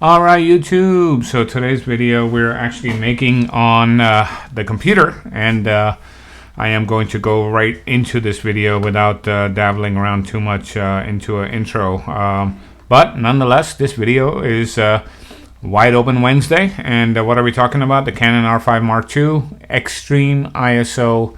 Alright YouTube, so today's video we're actually making on the computer, and I am going to go right into this video without dabbling around too much into an intro, but nonetheless this video is Wide Open Wednesday. And what are we talking about? The Canon R5 Mark II Extreme ISO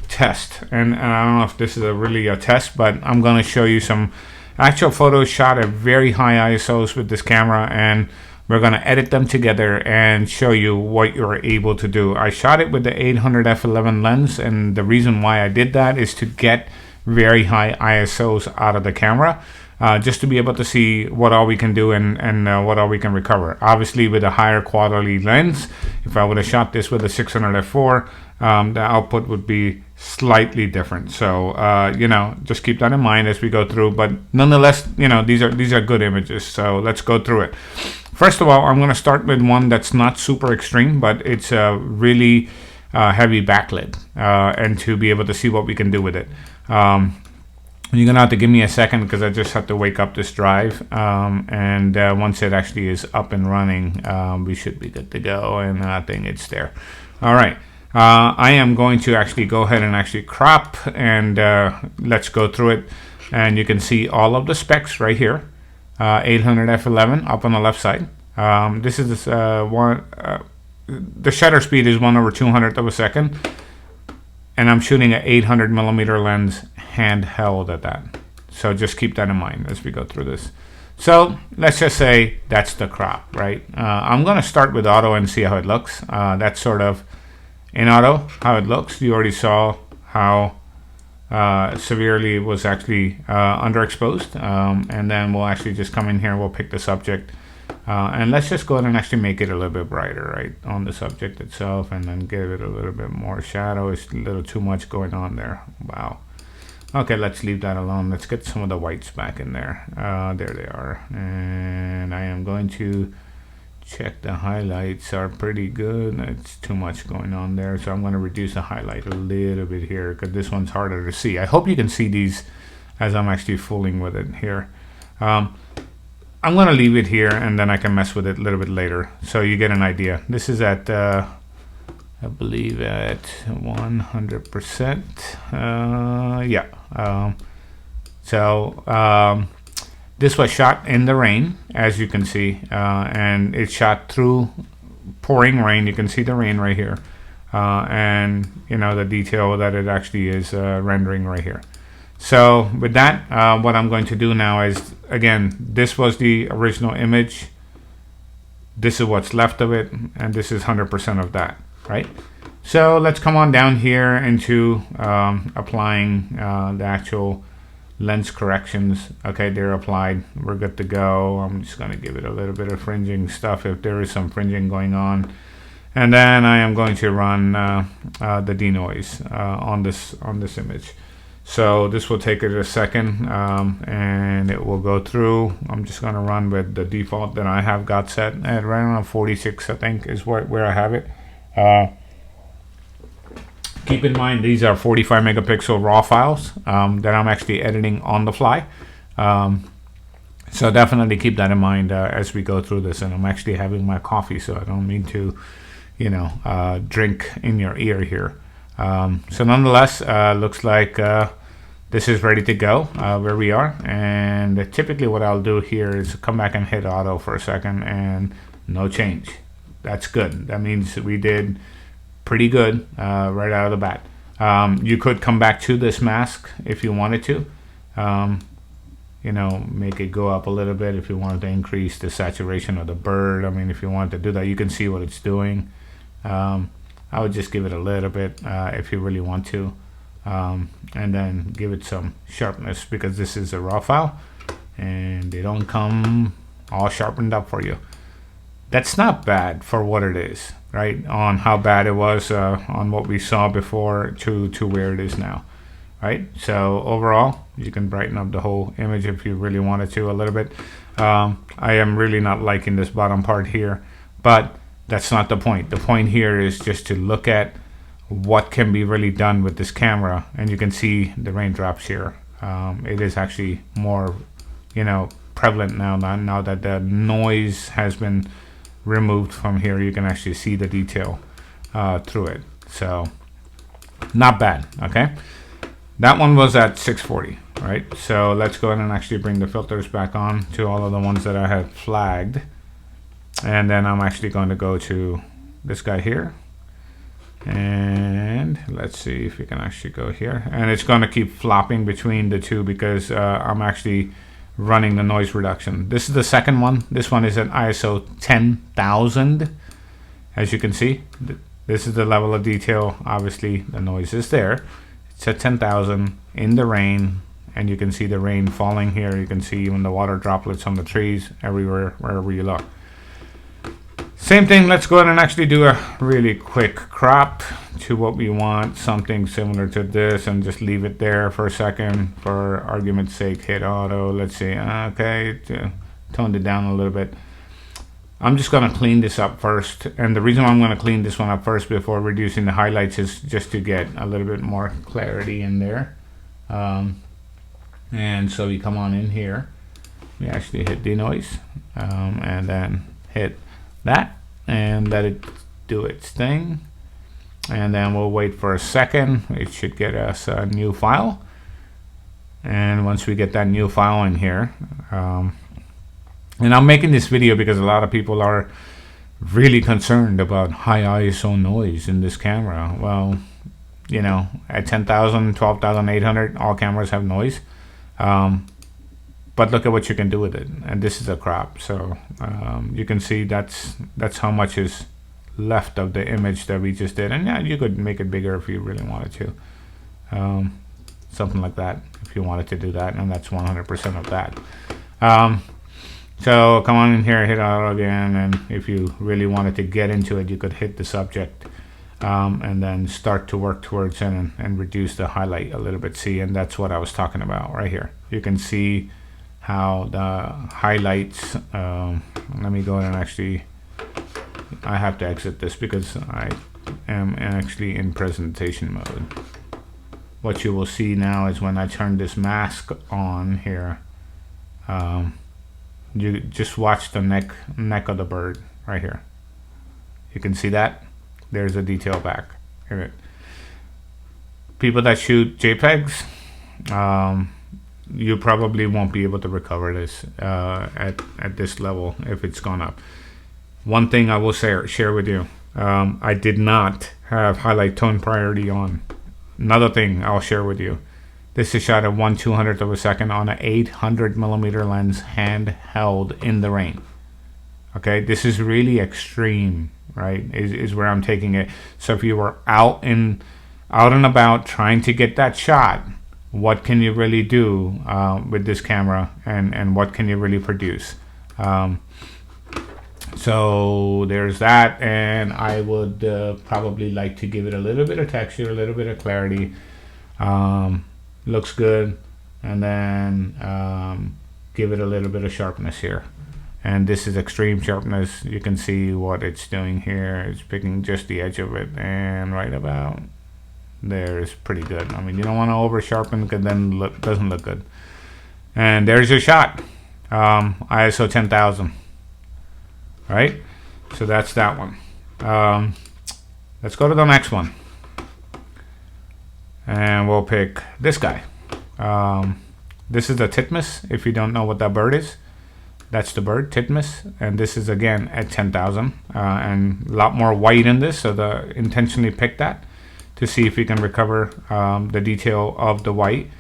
test. And I don't know if this is really a test, but I'm going to show you some actual photos shot at very high ISOs with this camera, and we're going to edit them together and show you what you're able to do. I shot it with the 800 f11 lens, and the reason why I did that is to get very high ISOs out of the camera, just to be able to see what all we can do and what all we can recover. Obviously with a higher quality lens, if I would have shot this with a 600 f4, the output would be slightly different. So just keep that in mind as we go through, but nonetheless, these are good images. So let's go through it. First of all, I'm going to start with one that's not super extreme, but it's a really heavy backlit, and to be able to see what we can do with it. You're gonna have to give me a second because I just have to wake up this drive, and once it actually is up and running, we should be good to go, and I think it's there. All right. I am going to actually go ahead and actually crop, and let's go through it, and you can see all of the specs right here. 800 f11 up on the left side. This is the shutter speed is 1/200th of a second, and I'm shooting an 800mm lens handheld at that. So just keep that in mind as we go through this. So let's just say that's the crop, right? I'm going to start with auto and see how it looks. That's sort of in auto how it looks. You already saw how severely it was actually underexposed, and then we'll actually just come in here, we'll pick the subject, and let's just go ahead and actually make it a little bit brighter right on the subject itself, and then give it a little bit more shadow. It's a little too much going on there. Wow. Okay, let's leave that alone. Let's get some of the whites back in there. There they are. And I am going to check the highlights are pretty good. It's too much going on there, so I'm going to reduce the highlight a little bit here because this one's harder to see. I hope you can see these as I'm actually fooling with it here. I'm going to leave it here, and then I can mess with it a little bit later so you get an idea. This is at I believe at 100%. This was shot in the rain, as you can see, and it shot through pouring rain. You can see the rain right here, and the detail that it actually is rendering right here. So with that, what I'm going to do now is, again, this was the original image. This is what's left of it, and this is 100% of that, right? So let's come on down here into applying the actual lens corrections. Okay, they're applied. We're good to go. I'm just going to give it a little bit of fringing stuff if there is some fringing going on, and then I am going to run the denoise on this image. So this will take it a second, and it will go through. I'm just going to run with the default that I have got set at right around 46, I think is where I have it. Keep in mind these are 45 megapixel raw files that I'm actually editing on the fly. So definitely keep that in mind as we go through this. And I'm actually having my coffee, so I don't mean to, drink in your ear here. So nonetheless, looks like this is ready to go where we are. And typically what I'll do here is come back and hit auto for a second, and no change. That's good. That means we did pretty good right out of the bat. You could come back to this mask if you wanted to, make it go up a little bit if you wanted to increase the saturation of the bird. I mean, if you wanted to do that, you can see what it's doing. I would just give it a little bit if you really want to, and then give it some sharpness, because this is a raw file and they don't come all sharpened up for you. That's not bad for what it is, right? On how bad it was on what we saw before to where it is now, right? So overall, you can brighten up the whole image if you really wanted to a little bit. I am really not liking this bottom part here, but that's not the point. The point here is just to look at what can be really done with this camera, and you can see the raindrops here. It is actually more prevalent now that the noise has been removed from here. You can actually see the detail through it. So not bad. Okay, that one was at 640, right? So let's go ahead and actually bring the filters back on to all of the ones that I had flagged, and then I'm actually going to go to this guy here, and let's see if we can actually go here, and it's going to keep flopping between the two because I'm actually running the noise reduction. This is the second one. This one is at ISO 10,000. As you can see, this is the level of detail. Obviously the noise is there. It's at 10,000 in the rain, and you can see the rain falling here. You can see even the water droplets on the trees everywhere, wherever you look. Same thing, let's go ahead and actually do a really quick crop to what we want, something similar to this, and just leave it there for a second. For argument's sake, hit auto. Let's see, okay, toned it down a little bit. I'm just going to clean this up first, and the reason why I'm going to clean this one up first before reducing the highlights is just to get a little bit more clarity in there. And so we come on in here, we actually hit denoise, and then hit that and let it do its thing, and then we'll wait for a second. It should get us a new file, and once we get that new file in here, and I'm making this video because a lot of people are really concerned about high ISO noise in this camera. Well, you know, at 10,000, 12,800, all cameras have noise. But look at what you can do with it, and this is a crop, so you can see that's how much is left of the image that we just did. And yeah, you could make it bigger if you really wanted to, something like that if you wanted to do that, and that's 100% of that. So come on in here, hit auto again, and if you really wanted to get into it, you could hit the subject, and then start to work towards it and reduce the highlight a little bit. See, and that's what I was talking about right here. You can see how the highlights, let me go ahead and actually, I have to exit this because I am actually in presentation mode. What you will see now is when I turn this mask on here, you just watch the neck of the bird right here. You can see that there's a detail back in it. People that shoot JPEGs, you probably won't be able to recover this at this level if it's gone up. One thing I will share with you, I did not have highlight tone priority on. Another thing I'll share with you, this is shot at 1/200th of a second on an 800mm lens, handheld in the rain. Okay, this is really extreme, right? Is where I'm taking it. So if you were out and about trying to get that shot, what can you really do with this camera, and what can you really produce? So there's that, and I would probably like to give it a little bit of texture, a little bit of clarity. Looks good, and then give it a little bit of sharpness here. And this is extreme sharpness. You can see what it's doing here. It's picking just the edge of it, and right about there is pretty good. I mean, you don't want to over sharpen because then doesn't look good. And there's your shot, ISO 10,000. Right, so that's that one. Let's go to the next one, and we'll pick this guy. This is the titmus. If you don't know what that bird is, that's the bird, titmus, and this is again at 10,000, and a lot more white in this, so the intentionally picked that to see if we can recover the detail of the white.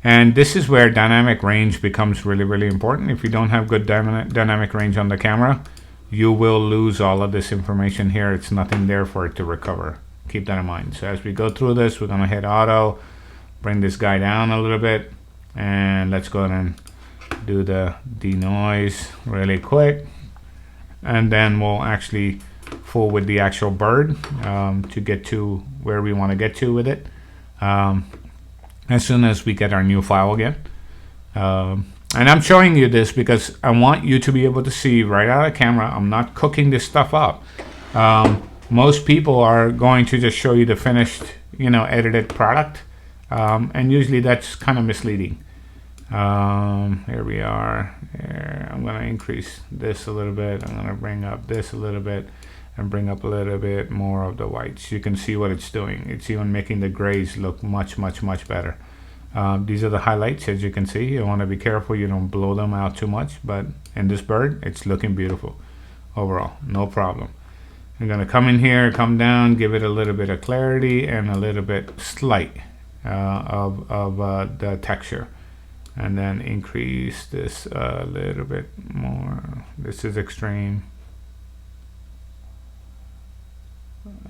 And this is where dynamic range becomes really, really important. If you don't have good dynamic range on the camera, you will lose all of this information here. It's nothing there for it to recover. Keep that in mind. So as we go through this, we're gonna hit auto, bring this guy down a little bit, and let's go ahead and do the denoise really quick. And then we'll actually fool with the actual bird to get to where we wanna get to with it. As soon as we get our new file again. And I'm showing you this because I want you to be able to see right out of camera. I'm not cooking this stuff up. Most people are going to just show you the finished, edited product. And usually that's kind of misleading. Here we are. Here, I'm going to increase this a little bit. I'm going to bring up this a little bit and bring up a little bit more of the whites. You can see what it's doing. It's even making the grays look much better. These are the highlights, as you can see. You want to be careful you don't blow them out too much, but in this bird, it's looking beautiful overall, no problem. I'm going to come in here, come down, give it a little bit of clarity and a little bit slight of the texture. And then increase this a little bit more. This is extreme.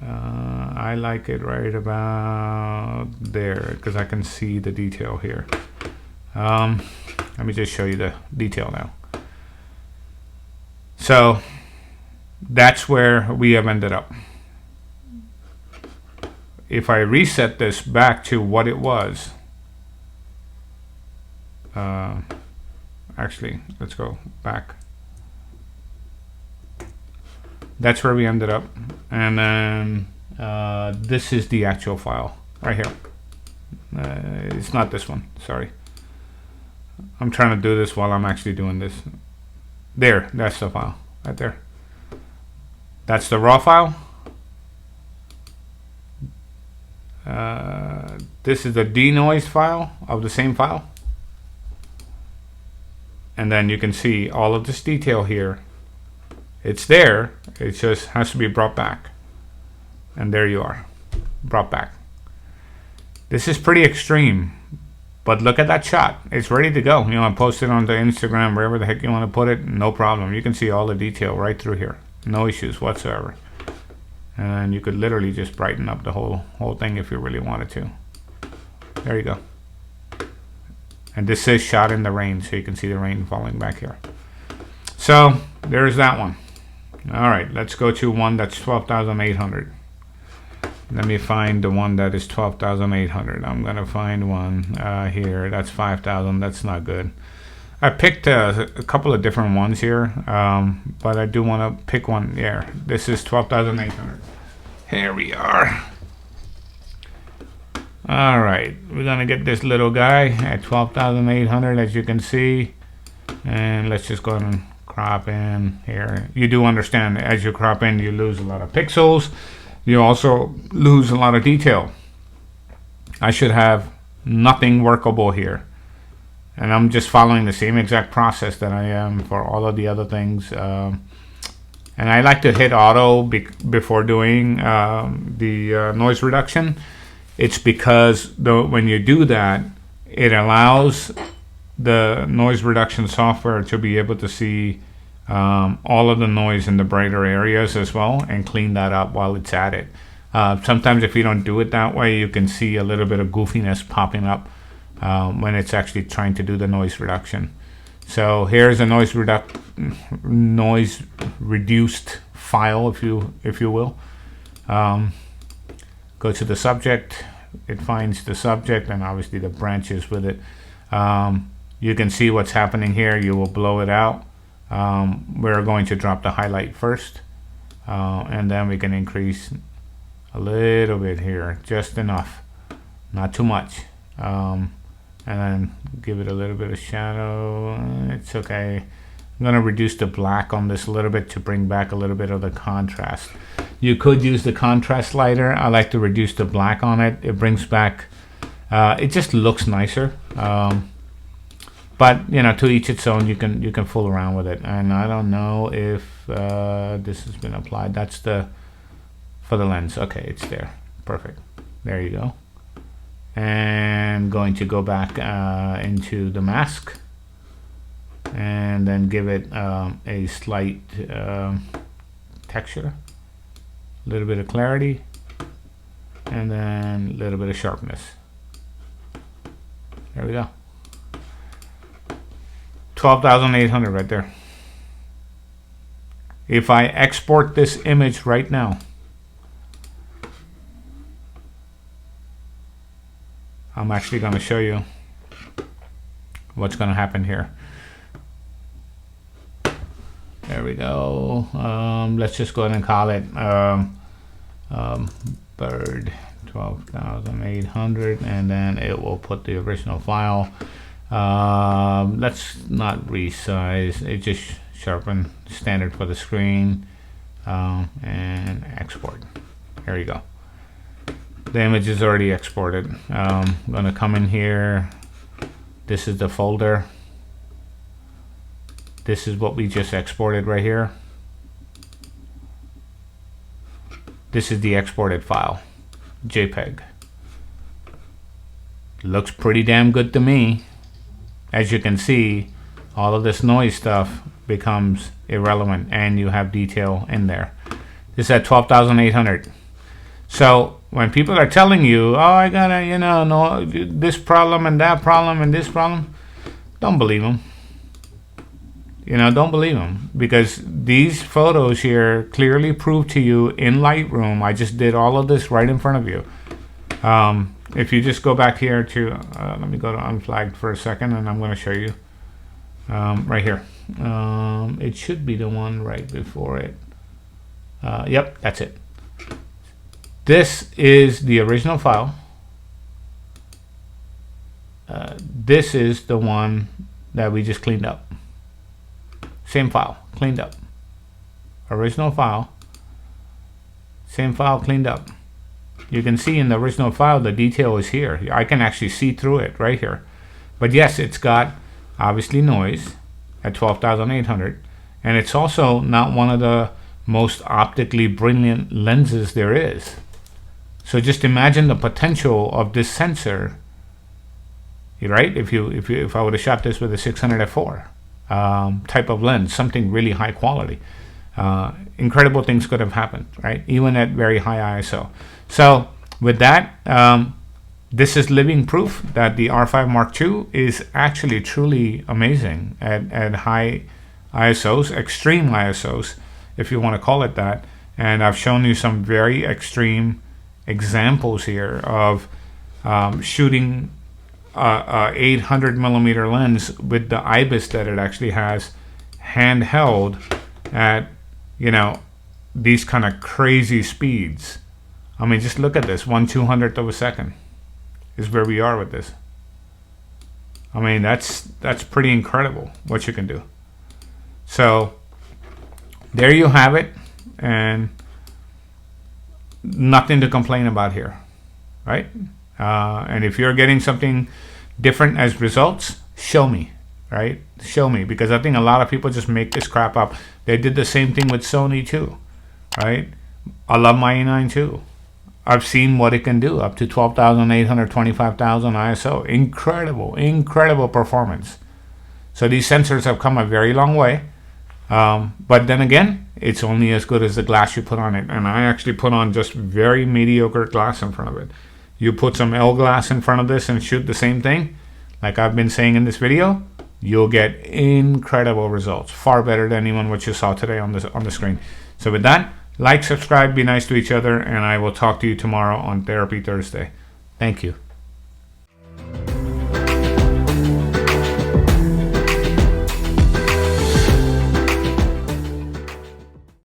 I like it right about there because I can see the detail here. Let me just show you the detail now. So that's where we have ended up. If I reset this back to what it was, actually, let's go back. That's where we ended up. And then this is the actual file right here. It's not this one, sorry. I'm trying to do this while I'm actually doing this. There, that's the file right there. That's the raw file. This is the denoise file of the same file. And then you can see all of this detail here. It's there, it just has to be brought back. And there you are, brought back. This is pretty extreme, but look at that shot. It's ready to go. You know, I post it on the Instagram, wherever the heck you want to put it, no problem. You can see all the detail right through here. No issues whatsoever. And you could literally just brighten up the whole thing if you really wanted to. There you go. And this is shot in the rain, so you can see the rain falling back here. So there's that one. All right, let's go to one that's 12,800. Let me find the one that is 12,800. I'm gonna find one here. That's 5,000. That's not good. I picked a couple of different ones here, but I do want to pick one. Yeah, this is 12,800. Here we are. All right, we're gonna get this little guy at 12,800, as you can see, and let's just go ahead and crop in here. You do understand as you crop in, you lose a lot of pixels. You also lose a lot of detail. I should have nothing workable here, and I'm just following the same exact process that I am for all of the other things. And I like to hit auto before doing the noise reduction. It's because when you do that, it allows the noise reduction software to be able to see all of the noise in the brighter areas as well and clean that up while it's at it. Sometimes if you don't do it that way, you can see a little bit of goofiness popping up when it's actually trying to do the noise reduction. So here's a noise reduced file, if you will. Go to the subject. It finds the subject and obviously the branches with it. You can see what's happening here. You will blow it out. We're going to drop the highlight first, and then we can increase a little bit here, just enough, not too much, and then give it a little bit of shadow. It's okay. I'm going to reduce the black on this a little bit to bring back a little bit of the contrast. You could use the contrast slider. I like to reduce the black on it. It brings back, it just looks nicer. But you know, to each its own. You can fool around with it. And I don't know if this has been applied. That's for the lens. Okay, it's there. Perfect. There you go. And going to go back into the mask, and then give it a slight texture, a little bit of clarity, and then a little bit of sharpness. There we go. 12,800 right there. If I export this image right now, I'm actually going to show you what's going to happen here. There we go. Let's just go ahead and call it bird 12,800, and then it will put the original file. Let's not resize, it just sharpen, standard for the screen, and export. There you go. The image is already exported. I'm going to come in here. This is the folder. This is what we just exported right here. This is the exported file, JPEG. Looks pretty damn good to me. As you can see, all of this noise stuff becomes irrelevant and you have detail in there. This is at 12,800. So when people are telling you, oh, I gotta, you know, no, this problem and that problem and this problem, don't believe them. You know, don't believe them, because these photos here clearly prove to you in Lightroom. I just did all of this right in front of you. If you just go back here to, let me go to unflagged for a second, and I'm going to show you right here. It should be the one right before it. Yep, that's it. This is the original file. This is the one that we just cleaned up. Same file, cleaned up. Original file, same file, cleaned up. You can see in the original file the detail is here. I can actually see through it right here. But yes, it's got obviously noise at 12,800, and it's also not one of the most optically brilliant lenses there is. So just imagine the potential of this sensor, right? If I would have shot this with a 600 f4 type of lens, something really high quality, incredible things could have happened, right? Even at very high ISO. So with that, this is living proof that the R5 Mark II is actually truly amazing at high ISOs, extreme ISOs, if you want to call it that. And I've shown you some very extreme examples here of shooting a 800 millimeter lens with the IBIS that it actually has, handheld at, you know, these kind of crazy speeds. I mean, just look at this, 1/200th of a second is where we are with this. I mean, that's pretty incredible what you can do. So there you have it, and nothing to complain about here, right? And if you're getting something different as results, show me, right? Show me, because I think a lot of people just make this crap up. They did the same thing with Sony too, right? I love my E9 too. I've seen what it can do, up to 12,800, 25,000 ISO. Incredible, incredible performance. So these sensors have come a very long way. But then again, it's only as good as the glass you put on it. And I actually put on just very mediocre glass in front of it. You put some L glass in front of this and shoot the same thing, like I've been saying in this video, you'll get incredible results, far better than even what you saw today on the screen. So with that, like, subscribe, be nice to each other, and I will talk to you tomorrow on Therapy Thursday. Thank you.